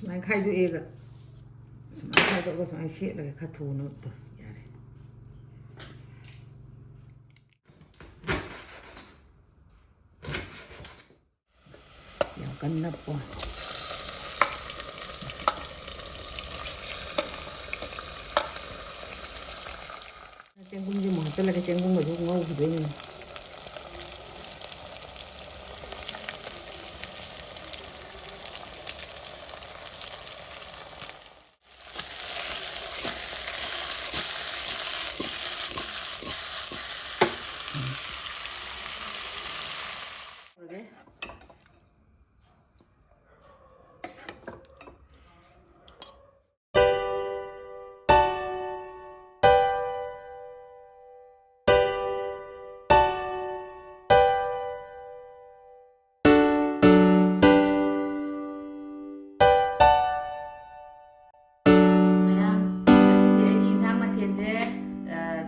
ꯁꯨꯃꯥꯏꯅ ꯈꯥꯏꯗꯣꯛꯑꯦꯒ ꯁꯨꯃꯥꯏꯅ ꯈꯥꯏꯗꯣꯛꯑꯒ ꯁꯨꯃꯥꯏꯅ ꯁꯦꯠꯂꯒ ꯈꯔ ꯊꯨꯅ ꯌꯥꯔꯦ. ꯌꯥꯝ ꯀꯟꯅ ꯅꯞꯄ ꯆꯦꯡꯒꯨꯝꯁꯦ ꯑꯃꯨꯛ ꯍꯥꯞꯆꯤꯜꯂꯒ ꯆꯦꯡꯒꯨꯝꯒꯁꯨ ꯉꯧꯈꯤꯗꯣꯏꯅꯤ.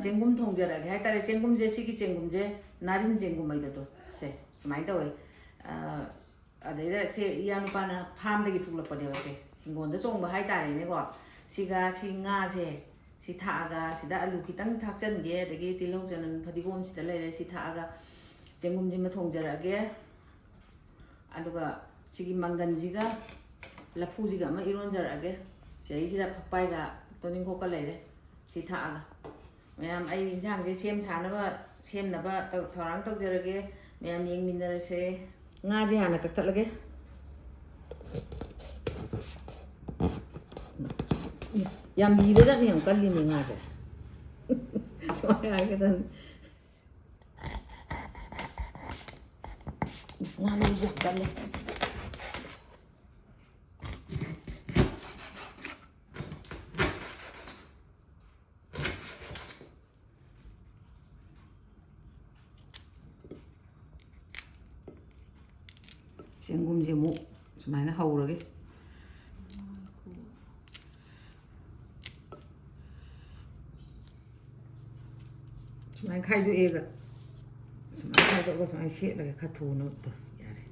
ꯆꯦꯡꯒꯨꯝ ꯊꯣꯡꯖꯔꯒꯦ ꯍꯥꯏꯇꯥꯔꯦ. ꯆꯦꯡꯒꯨꯝꯁꯦ ꯁꯤꯒꯤ ꯆꯦꯡꯒꯨꯝꯁꯦ ꯅꯥꯔꯤꯟ ꯆꯦꯡꯒꯨꯝ ꯍꯥꯏꯕꯗꯣ ꯁꯦ ꯁꯨꯃꯥꯏꯅ ꯇꯧꯋꯦ. ꯑꯗꯩꯗ ꯁꯦ ꯏꯌꯥꯅꯨꯄꯥꯅ ꯐꯥꯝꯗꯒꯤ ꯄꯨꯂꯛꯄꯅꯦꯕ. ꯁꯦ ꯍꯤꯡꯒꯣꯜꯗ ꯆꯣꯡꯕ ꯍꯥꯏꯇꯥꯔꯦꯅꯦꯀꯣ. ꯁꯤ ꯉꯥꯁꯦ ꯁꯤ ꯊꯥꯛꯑꯒ ꯁꯤꯗ ꯑꯂꯨ ꯈꯤꯇꯪ ꯊꯥꯛꯆꯟꯒꯦ, ꯑꯗꯒꯤ ꯇꯤꯜꯍꯧ ꯆꯅꯝ ꯐꯗꯤꯒꯣꯝ ꯁꯤꯗ ꯂꯩꯔꯦ. ꯁꯤ ꯊꯥꯛꯑꯒ ꯆꯦꯡꯒꯨꯝꯁꯤꯃ ꯊꯣꯡꯖꯔꯛꯑꯒꯦ. ꯑꯗꯨꯒ ꯁꯤꯒꯤ ꯃꯪꯒꯟꯁꯤꯒ ꯂꯐꯨꯁꯤꯒ ꯑꯃ ꯏꯔꯣꯟꯖꯔꯛꯑꯒꯦ. ꯁꯤꯗꯩꯁꯤꯗ ꯐꯛꯄꯥꯏꯒ ꯇꯣꯅꯤꯡꯈꯣꯛꯀ ꯂꯩꯔꯦ. ꯁꯤ ꯊꯥꯛꯑꯒ ꯃꯌꯥꯝ ꯑꯩ ꯌꯦꯟꯁꯥꯡꯁꯦ ꯁꯦꯝꯅꯕ ꯊꯧꯔꯥꯡ ꯇꯧꯖꯔꯒꯦ. ꯃꯌꯥꯝ ꯌꯦꯡꯃꯤꯟꯅꯔꯁꯦ. ꯉꯥꯁꯦ ꯍꯥꯟꯅ ꯀꯛꯊꯠꯂꯒꯦ. ꯌꯥꯝ ꯂꯤꯕꯖꯥꯠꯅꯤ, ꯌꯥꯝ ꯀꯜꯂꯤꯅꯤ ꯉꯥꯁꯦ. ꯁꯨꯃꯥꯏꯅ ꯍꯥꯏꯒꯗꯕꯅꯤ. ꯉꯥ ꯃꯔꯨꯁꯦ ꯌꯥꯝ ꯀꯜꯂꯦ. ꯆꯦꯡꯒꯨꯝꯁꯦ ꯑꯃꯨꯛ ꯁꯨꯃꯥꯏꯅ ꯍꯧꯔꯒꯦ. ꯁꯨꯃꯥꯏꯅ ꯈꯥꯏꯗꯣꯛꯑꯦꯒ ꯁꯨꯃꯥꯏꯅ ꯈꯥꯏꯗꯣꯛꯑꯒ ꯁꯨꯃꯥꯏꯅ ꯁꯦꯠꯂꯒꯈꯔ ꯊꯨꯅ ꯌꯥꯔꯦ.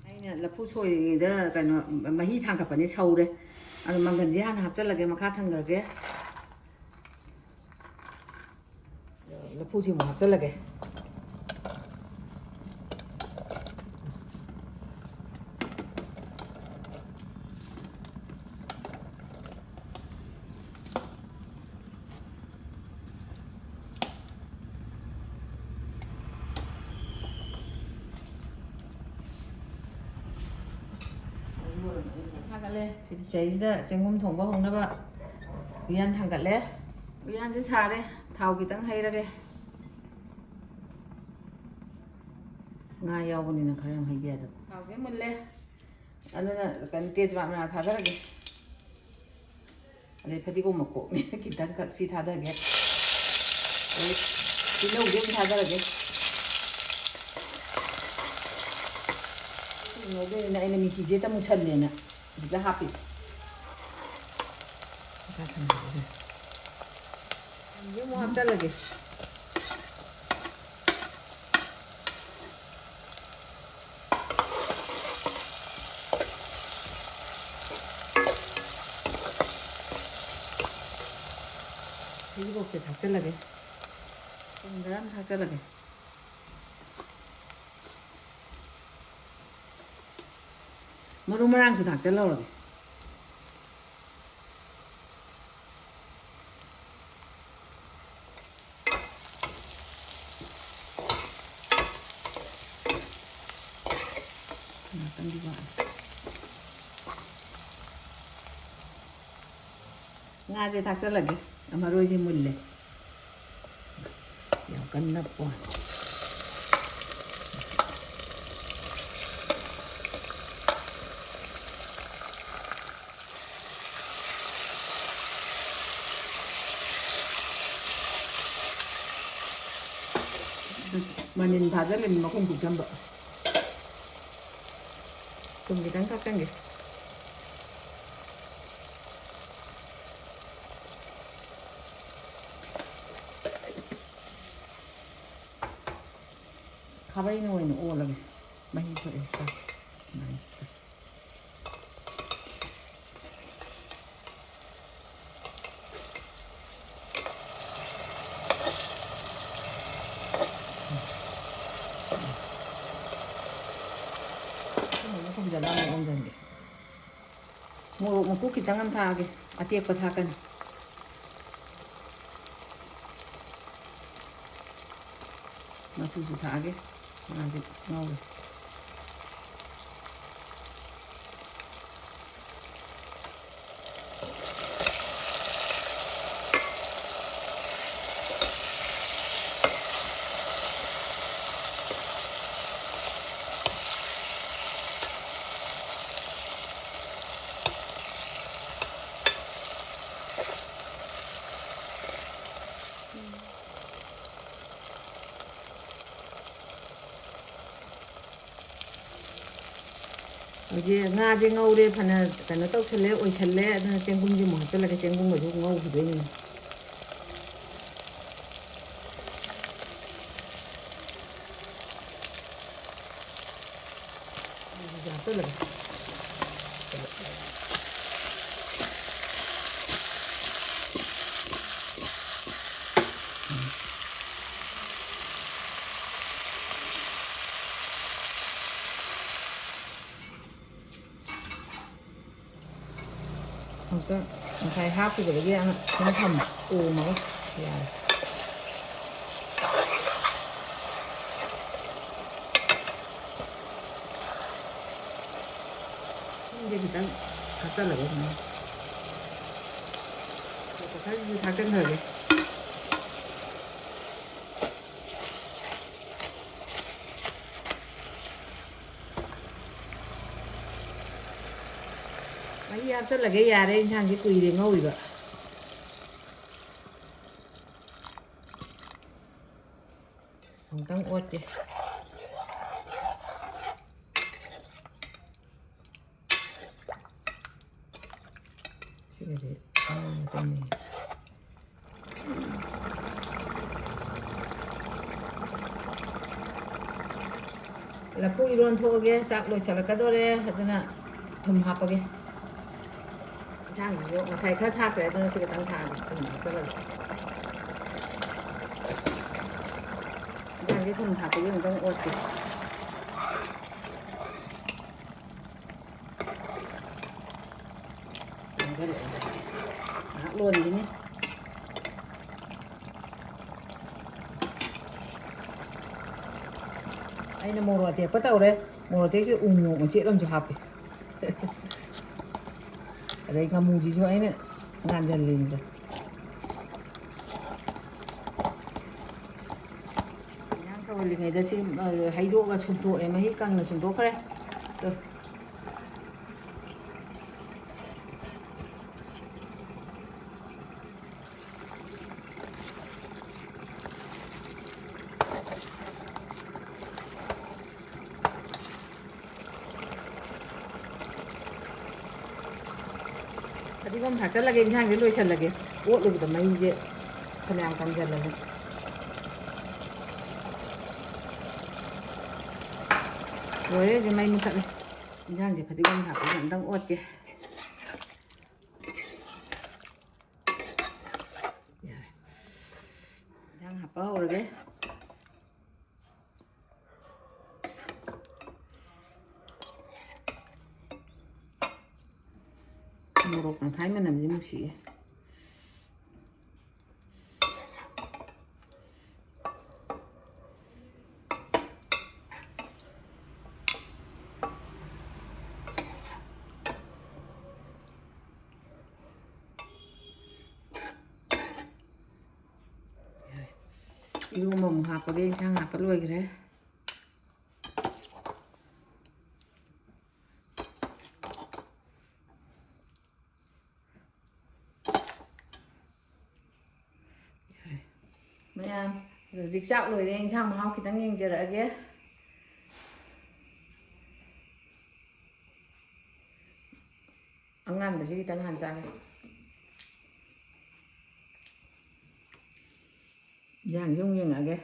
ꯑꯩꯅ ꯂꯐꯨ ꯁꯣꯏꯔꯤꯉꯩꯗ ꯀꯩꯅꯣ ꯃꯍꯤ ꯊꯥꯡꯒꯠꯄꯅꯦ, ꯁꯧꯔꯦ. ꯑꯗꯣ ꯃꯪꯒꯟꯁꯦ ꯍꯥꯟꯅ ꯍꯥꯞꯆꯤꯜꯂꯒꯦ, ꯃꯈꯥ ꯊꯪꯈ꯭ꯔꯒꯦ. ꯂꯐꯨꯁꯤ ꯑꯃꯨꯛ ꯍꯥꯞꯆꯤꯜꯂꯒꯦ. ꯊꯥꯡꯒꯠꯂꯦ. ꯁꯤꯗꯩꯁꯤꯗ ꯆꯦꯡꯒꯨꯝ ꯊꯣꯡꯕ ꯍꯧꯅꯕ ꯎꯌꯥꯟ ꯊꯥꯡꯒꯠꯂꯦ. ꯎꯌꯥꯟꯁꯦ ꯁꯥꯔꯦ. ꯊꯥꯎ ꯈꯤꯇꯪ ꯍꯩꯔꯒꯦ. ꯉꯥ ꯌꯥꯎꯕꯅꯤꯅ ꯈꯔ ꯌꯥꯝ ꯍꯩꯕ ꯌꯥꯗꯕ. ꯊꯥꯎꯁꯦ ꯃꯨꯜꯂꯦ. ꯑꯗꯨꯅ ꯇꯦꯖꯄꯥꯠ ꯃꯅꯥ ꯊꯥꯗꯔꯒꯦ. ꯑꯗꯩ ꯐꯗꯤꯒꯣꯝ ꯃꯀꯣꯛꯅꯦ ꯈꯤꯇꯪꯈꯛ ꯁꯤ ꯊꯥꯗꯒꯦ. ꯑꯗꯩ ꯇꯤꯜꯍꯧꯁꯦ ꯑꯃꯨꯛ ꯊꯥꯗꯔꯒꯦ. ꯉꯧꯗꯣꯏꯅꯤꯅ ꯑꯩꯅ ꯃꯤꯊꯤꯁꯦ ꯃꯨꯁꯜꯂꯦꯅ ꯁꯤꯗ ꯍꯥꯞꯄꯤ. ꯑꯃꯨꯛ ꯍꯥꯞꯆꯜꯂꯒꯦ. ꯐꯗꯤꯒꯣꯝꯁꯦ ꯊꯥꯛꯆꯜꯂꯒꯦ. ꯊꯨꯝ ꯈꯔ ꯊꯥꯛꯆꯜꯂꯒꯦ. ꯃꯔꯨ ꯃꯔꯥꯡꯁꯨ ꯊꯥꯛꯆꯜꯍꯧꯔꯒꯦ. ꯉꯥꯁꯦ ꯊꯥꯛꯆꯜꯂꯒꯦ. ꯃꯔꯣꯏꯁꯦ ꯃꯨꯜꯂꯦ. ꯌꯥꯝ ꯀꯟꯅ ꯅꯞꯄ ꯃꯅꯤꯟ ꯊꯥꯖꯤꯜꯂꯅꯤ, ꯃꯈꯨꯝ ꯀꯨꯞꯁꯟꯕ. ꯊꯨꯝ ꯈꯤꯇꯪ ꯊꯥꯛꯆꯟꯒꯦ. खाबैꯅ ꯑꯣꯏꯅ ꯑꯣꯜꯂꯒꯦ ꯃꯍꯤ ꯊꯣꯛꯑꯦ ꯐꯖꯅ ꯑꯃꯨꯛ ꯑꯣꯟꯁꯤꯟꯒꯦ ꯃꯣꯔꯣꯛ ꯃꯀꯨ ꯈꯤꯇꯪ ꯑꯃ ꯊꯥꯛꯑꯒꯦ ꯑꯇꯦꯛꯄ ꯊꯥꯛꯀꯅꯤ ꯃꯆꯨꯁꯨ ꯊꯥꯛꯑꯒꯦ ꯉꯥꯁꯦ ꯉꯧꯔꯦ ꯍꯧꯖꯤꯛ ꯉꯥꯁꯦ ꯉꯧꯔꯦ ꯐꯅ ꯀꯩꯅꯣ ꯇꯧꯁꯜꯂꯦ ꯑꯣꯏꯁꯜꯂꯦ ꯑꯗꯨꯅ ꯆꯦꯡꯒꯨꯝꯁꯦ ꯑꯃꯨꯛ ꯍꯥꯞꯆꯤꯜꯂꯒꯦ ꯆꯦꯡꯒꯨꯝꯒꯁꯨ ꯉꯧꯈꯤꯗꯣꯏꯅꯤ ꯍꯥꯞꯆꯤꯜꯂꯒꯦ ꯑꯃꯨꯛꯇ ꯉꯁꯥꯏ ꯍꯥꯞꯈꯤꯕꯗꯒꯤ ꯑꯗꯨꯝ ꯊꯝꯃꯣ ꯑꯣꯝꯃꯒ ꯌꯥꯔꯦ ꯁꯤꯡꯁꯦ ꯈꯤꯇꯪ ꯍꯥꯞꯆꯤꯜꯂꯒꯦ ꯁꯨꯃꯥꯏꯅ ꯈꯔꯁꯤꯁꯨ ꯊꯥꯛꯆꯟꯈ꯭ꯔꯒꯦ ꯃꯍꯤ ꯍꯥꯞꯆꯤꯜꯂꯒꯦ ꯌꯥꯔꯦ ꯏꯟꯁꯥꯡꯁꯦ ꯀꯨꯏꯔꯦ ꯉꯧꯔꯤꯕ ꯑꯃꯨꯛꯇꯪ ꯑꯣꯠꯀꯦ ꯁꯤꯒꯗꯤ ꯉꯧꯒꯗꯕꯅꯤ ꯂꯐꯨ ꯏꯔꯣꯟ ꯊꯣꯛꯑꯒꯦ ꯆꯥꯛ ꯂꯣꯏꯁꯤꯜꯂꯛꯀꯗꯣꯔꯦ ꯑꯗꯨꯅ ꯊꯨꯝ ꯍꯥꯞꯄꯒꯦ ꯏꯟꯁꯥꯡꯁꯤꯁꯨ ꯉꯁꯥꯏ ꯈꯔ ꯊꯥꯛꯈ꯭ꯔꯦ ꯑꯗꯨꯅ ꯁꯤ ꯈꯤꯇꯪ ꯊꯥꯛꯑꯒꯦ ꯊꯨꯝ ꯍꯥꯞꯆꯤꯜꯂꯒꯦ ꯏꯟꯁꯥꯡꯁꯦ ꯊꯨꯝ ꯍꯥꯞꯄꯒꯤ ꯑꯃꯨꯛꯇꯪ ꯑꯣꯠꯀꯦ ꯉꯥꯏꯍꯥꯛ ꯂꯣꯟꯈꯤꯅꯤ ꯑꯩꯅ ꯃꯣꯔꯣꯛ ꯑꯇꯦꯛꯄ ꯇꯧꯔꯦ ꯃꯣꯔꯣꯛ ꯑꯇꯦꯛꯁꯦ ꯎ ꯃꯣꯔꯣꯛ ꯃꯆꯦꯠ ꯑꯃꯁꯨ ꯍꯥꯞꯄꯦ ꯑꯗꯩ ꯉꯥꯃꯨꯁꯤꯁꯨ ꯑꯩꯅ ꯉꯥꯟꯁꯤꯜꯂꯤꯅꯤꯗ ꯏꯟꯁꯥꯡ ꯁꯧꯍꯜꯂꯤꯉꯩꯗ ꯁꯤ ꯍꯩꯗꯣꯛꯑꯒ ꯁꯨꯝꯇꯣꯛꯑꯦ ꯃꯍꯤ ꯀꯪꯅ ꯁꯨꯝꯇꯣꯛꯈ꯭ꯔꯦ ꯐꯗꯤꯒꯣꯝ ꯊꯥꯛꯆꯜꯂꯒꯦ ꯏꯟꯁꯥꯡꯁꯦ ꯂꯣꯏꯁꯤꯜꯂꯒꯦ ꯑꯣꯠꯂꯨꯕꯗ ꯃꯍꯤꯁꯦ ꯐꯅꯌꯥꯝ ꯀꯪꯁꯤꯜꯂꯒꯦ ꯂꯣꯏꯔꯦ ꯍꯧꯖꯤꯛ ꯃꯩ ꯃꯨꯊꯠꯂꯦ ꯏꯟꯁꯥꯡꯁꯦ ꯐꯗꯤꯒꯣꯝ ꯊꯥꯛꯄꯁꯦ ꯑꯝꯇꯪ ꯑꯣꯠꯀꯦ ꯌꯥꯔꯦ ꯏꯟꯁꯥꯡ ꯍꯥꯞꯄ ꯍꯧꯔꯒꯦ ꯃꯣꯔꯣꯛ ꯇꯪꯈꯥꯏ ꯃꯅꯝꯁꯦ ꯅꯨꯡꯁꯤꯑꯦ ꯏꯔꯣꯝꯕ ꯑꯃꯨꯛ ꯍꯥꯞꯄꯒꯦ ꯏꯟꯁꯥꯡ ꯍꯥꯞꯄ ꯂꯣꯏꯈ꯭ꯔꯦ ꯃꯌꯥꯝ ꯍꯧꯖꯤꯛ ꯆꯥꯛ ꯂꯣꯏꯔꯦ ꯏꯟꯁꯥꯡ ꯃꯍꯥꯎ ꯈꯤꯇꯪ ꯌꯦꯡꯖꯔꯛꯑꯒꯦ ꯑꯉꯥꯟꯕꯁꯤ ꯈꯤꯇꯪ ꯍꯥꯟ ꯆꯥꯒꯦ ꯏꯟꯁꯥꯡꯁꯤ ꯑꯃꯨꯛ ꯌꯦꯡꯉꯛꯑꯒꯦ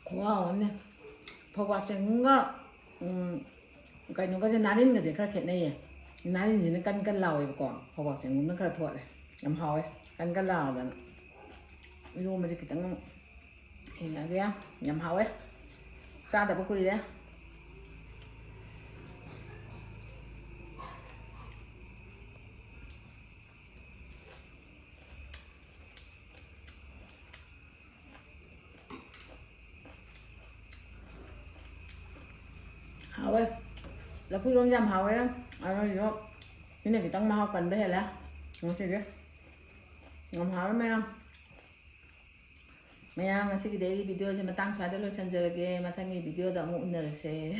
고마워. 버벅쟁가 cái nó có chân nát cái gì khác hiện nay nát gì nó cân lầu ấy còn 버벅쟁 nó khá thuận này làm hỏi cân lầu rồi luôn mà chỉ cái tăng hình là cái nhầm hỏi sao tại bác quỳ đấy hỏi là cứ luôn nhầm hỏi á rồi cái này cái tăng mau cần đây là không chơi cái ngầm hỏi mấy không Maya, masih kita ini video cuma tang suara lo senjata ke, matang ini video dah mau unar se.